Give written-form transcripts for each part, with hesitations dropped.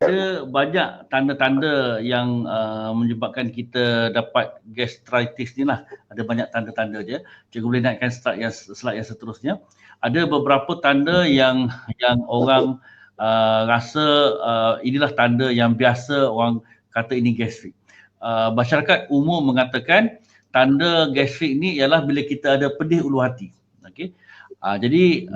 Ada banyak tanda-tanda yang menyebabkan kita dapat gastritis ni lah. Ada banyak tanda-tanda je. Cikgu boleh naikkan slide yang seterusnya. Ada beberapa tanda yang orang rasa inilah tanda yang biasa orang kata ini gastrik. Masyarakat umum mengatakan tanda gastrik ni ialah bila kita ada pedih ulu hati. Okey. Jadi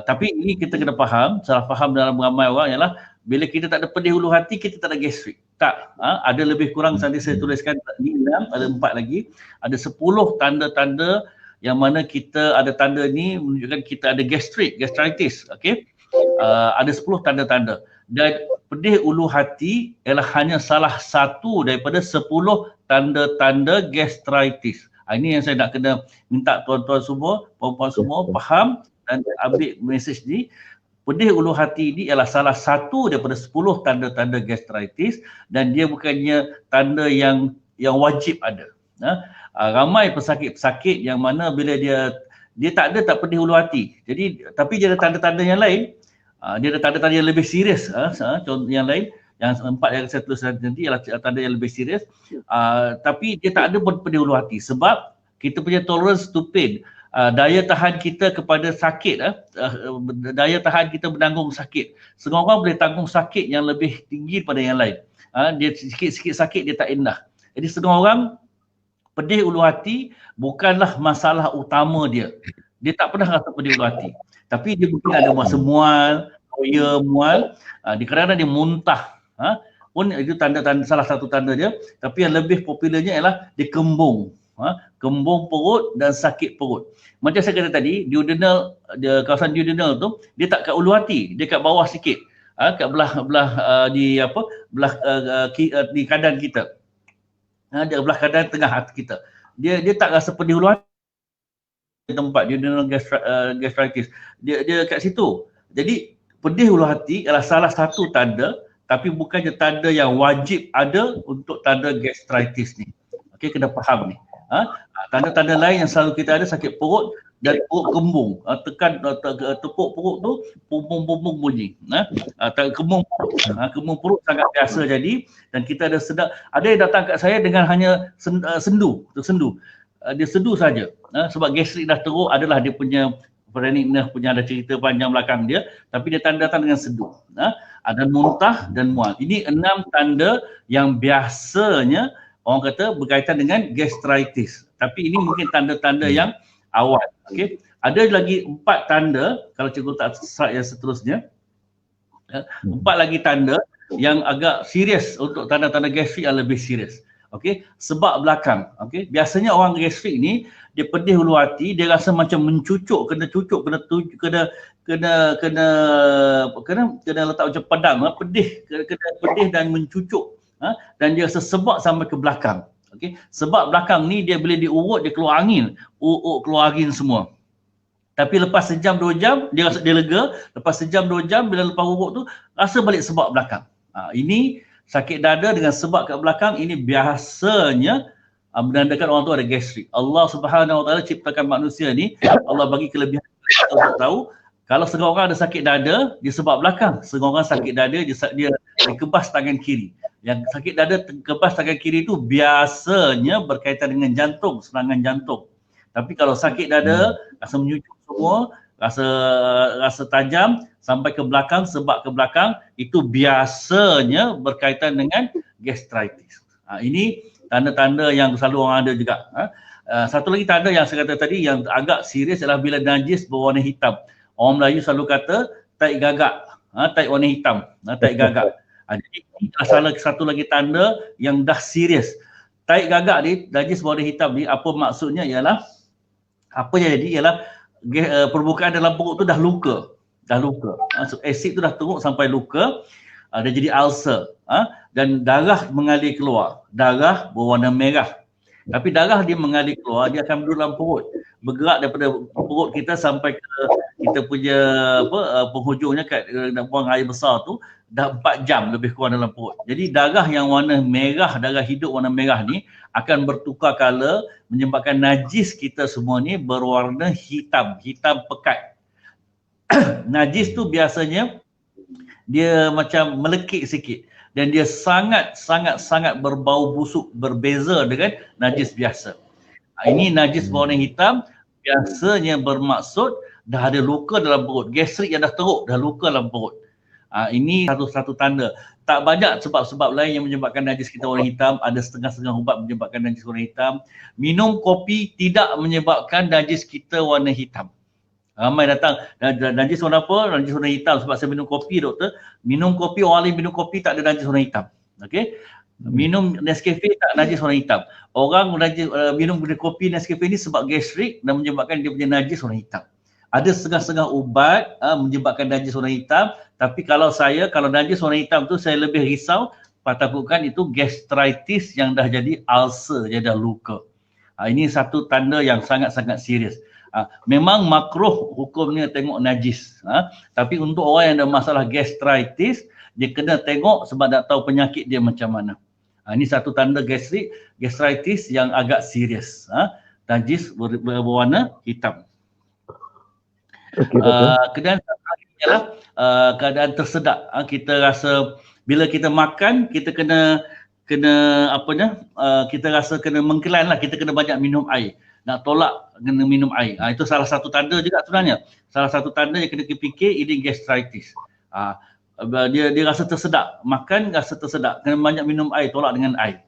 tapi ini kita kena faham, salah faham dalam ramai orang ialah bila kita tak ada pedih ulu hati, kita tak ada gastrik. Tak. Ada lebih kurang, tadi saya tuliskan ni 6, ada 4 lagi. Ada 10 tanda-tanda yang mana kita ada tanda ni menunjukkan kita ada gastritis. Okay. Ada 10 tanda-tanda. Dan pedih ulu hati ialah hanya salah satu daripada 10 tanda-tanda gastritis. Ini yang saya nak kena minta tuan-tuan semua, puan-puan semua faham dan ambil mesej ni. Pedih ulu hati ini ialah salah satu daripada 10 tanda-tanda gastritis dan dia bukannya tanda yang wajib ada. Ramai pesakit-pesakit yang mana bila dia tak pedih ulu hati. Jadi tapi dia ada tanda-tanda yang lain. Dia ada tanda-tanda yang lebih serius. Contoh yang lain, yang 4 yang saya tulis nanti ialah tanda yang lebih serius. Tapi dia tak ada pun pedih ulu hati sebab kita punya tolerance to pain, daya tahan kita kepada sakit, daya tahan kita menanggung sakit. Setengah orang boleh tanggung sakit yang lebih tinggi daripada yang lain. Dia sikit-sikit sakit dia tak endah. Jadi setengah orang pedih ulu hati bukanlah masalah utama dia. Dia tak pernah rasa pedih ulu hati. Tapi dia mungkin ada masa mual, koya, mual, kadang-kadang dia muntah. Pun itu tanda-tanda, salah satu tanda dia. Tapi yang lebih popularnya ialah dia kembung. Kembung perut dan sakit perut. Macam saya kata tadi, duodenal, kawasan duodenal tu dia tak kat ulu hati, dia kat bawah sikit. Kat belah di kanan kita. Dia belah kanan tengah hati kita. Dia tak rasa pedih ulu hati tempat duodenal gastritis. Dia kat situ. Jadi pedih ulu hati adalah salah satu tanda, tapi bukannya tanda yang wajib ada untuk tanda gastritis ni. Okey, kena faham ni. Tanda-tanda lain yang selalu kita ada sakit perut dan perut kembung. Tepuk perut tu pum-pum bunyi. Kembung perut sangat biasa jadi dan kita ada sedap. Ada yang datang kat saya dengan hanya sendu. Dia sendu saja. Sebab gastrik dah teruk adalah dia punya phrenic nerve punya ada cerita panjang belakang dia, tapi dia datang dengan sendu. Ada muntah dan mual. Ini 6 tanda yang biasanya orang kata berkaitan dengan gastritis. Tapi ini mungkin tanda-tanda yang awal. Okay. Ada lagi 4 tanda, kalau cikgu tak slide yang seterusnya. 4 lagi tanda yang agak serius untuk tanda-tanda gastrik yang lebih serius. Okay. Sebab belakang. Okay. Biasanya orang gastrik ni, dia pedih ulu hati, dia rasa macam mencucuk, kena letak macam pedang, kena pedih dan mencucuk. Dan dia rasa sebab sampai ke belakang. Okay. Sebab belakang ni dia boleh diurut, dia keluar angin, keluar angin semua. Tapi lepas sejam 2 jam dia rasa dia lega, lepas sejam 2 jam bila lepas urut tu rasa balik sebab belakang. Ini sakit dada dengan sebab kat belakang ini biasanya menandakan orang tu ada gastrik. Allah Subhanahu Wa Taala ciptakan manusia ni, Allah bagi kelebihan untuk tahu kalau setengah orang ada sakit dada dia sebab belakang, setengah orang sakit dada dia kebas tangan kiri. Yang sakit dada kebas tangan kiri itu biasanya berkaitan dengan jantung, serangan jantung. Tapi kalau sakit dada, rasa menyucuk semua, rasa tajam sampai ke belakang, sebab ke belakang, itu biasanya berkaitan dengan gastritis. Ini tanda-tanda yang selalu orang ada juga. Satu lagi tanda yang saya kata tadi yang agak serius adalah bila najis berwarna hitam. Orang Melayu selalu kata taik gagak, taik warna hitam, taik gagak. Jadi ini salah satu lagi tanda yang dah serius. Taik gagak ni, najis berwarna hitam ni, apa maksudnya ialah, apa yang jadi ialah permukaan dalam perut tu dah luka. Asid tu dah teruk sampai luka, dia jadi ulcer. Dan darah mengalir keluar. Darah berwarna merah. Tapi darah dia mengalir keluar, dia akan duduk dalam perut. Bergerak daripada perut kita sampai ke kita punya penghujungnya kat buang air besar tu, dah 4 jam lebih kurang dalam perut. Jadi darah yang warna merah, darah hidup warna merah ni akan bertukar color, menyebabkan najis kita semua ni berwarna hitam, hitam pekat. Najis tu biasanya dia macam melekit sikit dan dia sangat berbau busuk, berbeza dengan najis biasa. Ini najis berwarna hitam biasanya bermaksud dah ada luka dalam perut, gastrik yang dah teruk, dah luka dalam perut. Ini satu tanda. Tak banyak sebab-sebab lain yang menyebabkan najis kita warna hitam. Ada setengah-setengah ubat menyebabkan najis warna hitam. Minum kopi tidak menyebabkan najis kita warna hitam. Ramai datang, najis warna apa? Najis warna hitam sebab saya minum kopi, doktor. Minum kopi, orang lain minum kopi tak ada najis warna hitam. Okey? Minum Nescafe tak najis warna hitam. Orang minum kopi Nescafe ni sebab gastrik dan menyebabkan dia punya najis warna hitam. Ada setengah-setengah ubat menyebabkan najis warna hitam, tapi kalau najis warna hitam tu saya lebih risau, takutkan itu gastritis yang dah jadi ulcer, dia dah luka. Ini satu tanda yang sangat-sangat serius. Memang makruh hukumnya tengok najis, tapi untuk orang yang ada masalah gastritis, dia kena tengok sebab tak tahu penyakit dia macam mana. Ini satu tanda gastritis yang agak serius. Najis berwarna hitam. Kemudian ialah keadaan tersedak. Kita rasa bila kita makan kita kena kita rasa kena mengkelan lah, kita kena banyak minum air. Nak tolak kena minum air. Itu salah satu tanda juga sebenarnya. Salah satu tanda yang kena fikir ini gastritis. Dia rasa tersedak, makan rasa tersedak, kena banyak minum air, tolak dengan air.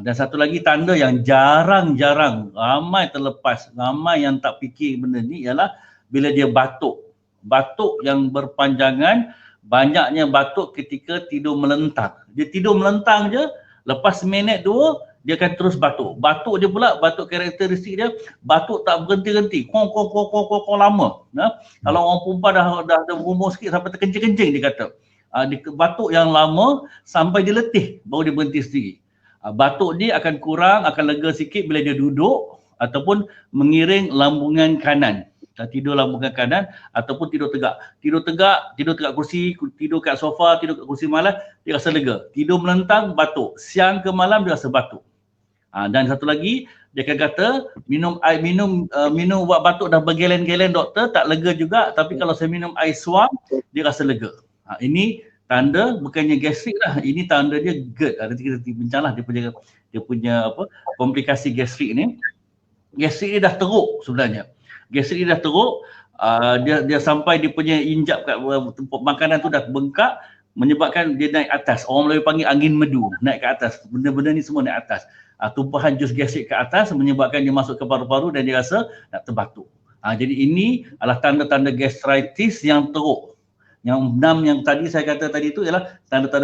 Dan satu lagi tanda yang jarang-jarang ramai terlepas, ramai yang tak fikir benda ni ialah bila dia batuk. Batuk yang berpanjangan, banyaknya batuk ketika tidur melentang. Dia tidur melentang je, lepas minit 2 dia akan terus batuk. Batuk dia pula, batuk karakteristik dia, batuk tak berhenti-henti, kong lama. Kalau orang perempuan dah berumur sikit sampai terkencing-kencing dia kata. Batuk yang lama sampai dia letih baru dia berhenti sendiri. Batuk dia akan kurang, akan lega sikit bila dia duduk ataupun mengiring lambungan kanan. Tidur lambungan kanan ataupun tidur tegak. Tidur tegak kursi, tidur kat sofa, tidur kat kursi malas, dia rasa lega. Tidur melentang, batuk. Siang ke malam dia rasa batuk. Dan satu lagi, dia akan kata minum ubat batuk dah bergelen-gelen doktor, tak lega juga, tapi kalau saya minum air suam, dia rasa lega. Ini tanda bukannya gastrik lah, ini tanda dia GERD. Nanti kita bincanglah dia punya komplikasi gastrik ni. Gastrik dia dah teruk sebenarnya. Gastrik dia dah teruk, dia sampai dia punya injap kat makanan tu dah bengkak, menyebabkan dia naik atas. Orang Melayu panggil angin medu, naik ke atas. Benda-benda ni semua naik atas. Tumpahan jus gastrik ke atas menyebabkan dia masuk ke paru-paru dan dia rasa nak terbatuk. Jadi ini adalah tanda-tanda gastritis yang teruk. Yang 6 yang tadi saya kata tadi tu ialah tanda-tanda